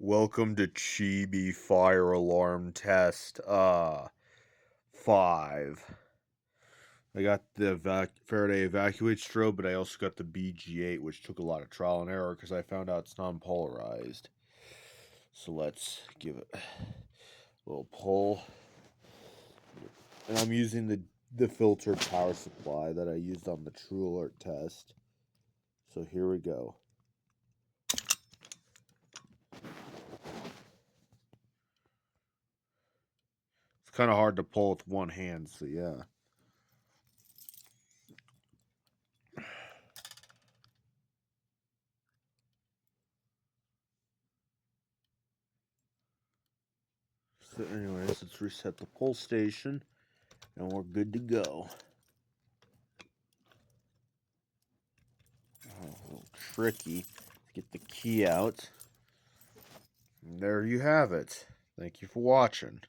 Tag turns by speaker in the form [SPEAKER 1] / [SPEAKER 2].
[SPEAKER 1] Welcome to Chibi fire alarm test 5. I got the Faraday evacuate strobe, but I also got the BG-8, which took a lot of trial and error because I found out it's non-polarized. So let's give it a little pull. And I'm using the filtered power supply that I used on the True Alert test. So here we go. It's kind of hard to pull with one hand, so yeah. So anyways, let's reset the pull station, and we're good to go. A little tricky to get the key out. And there you have it. Thank you for watching.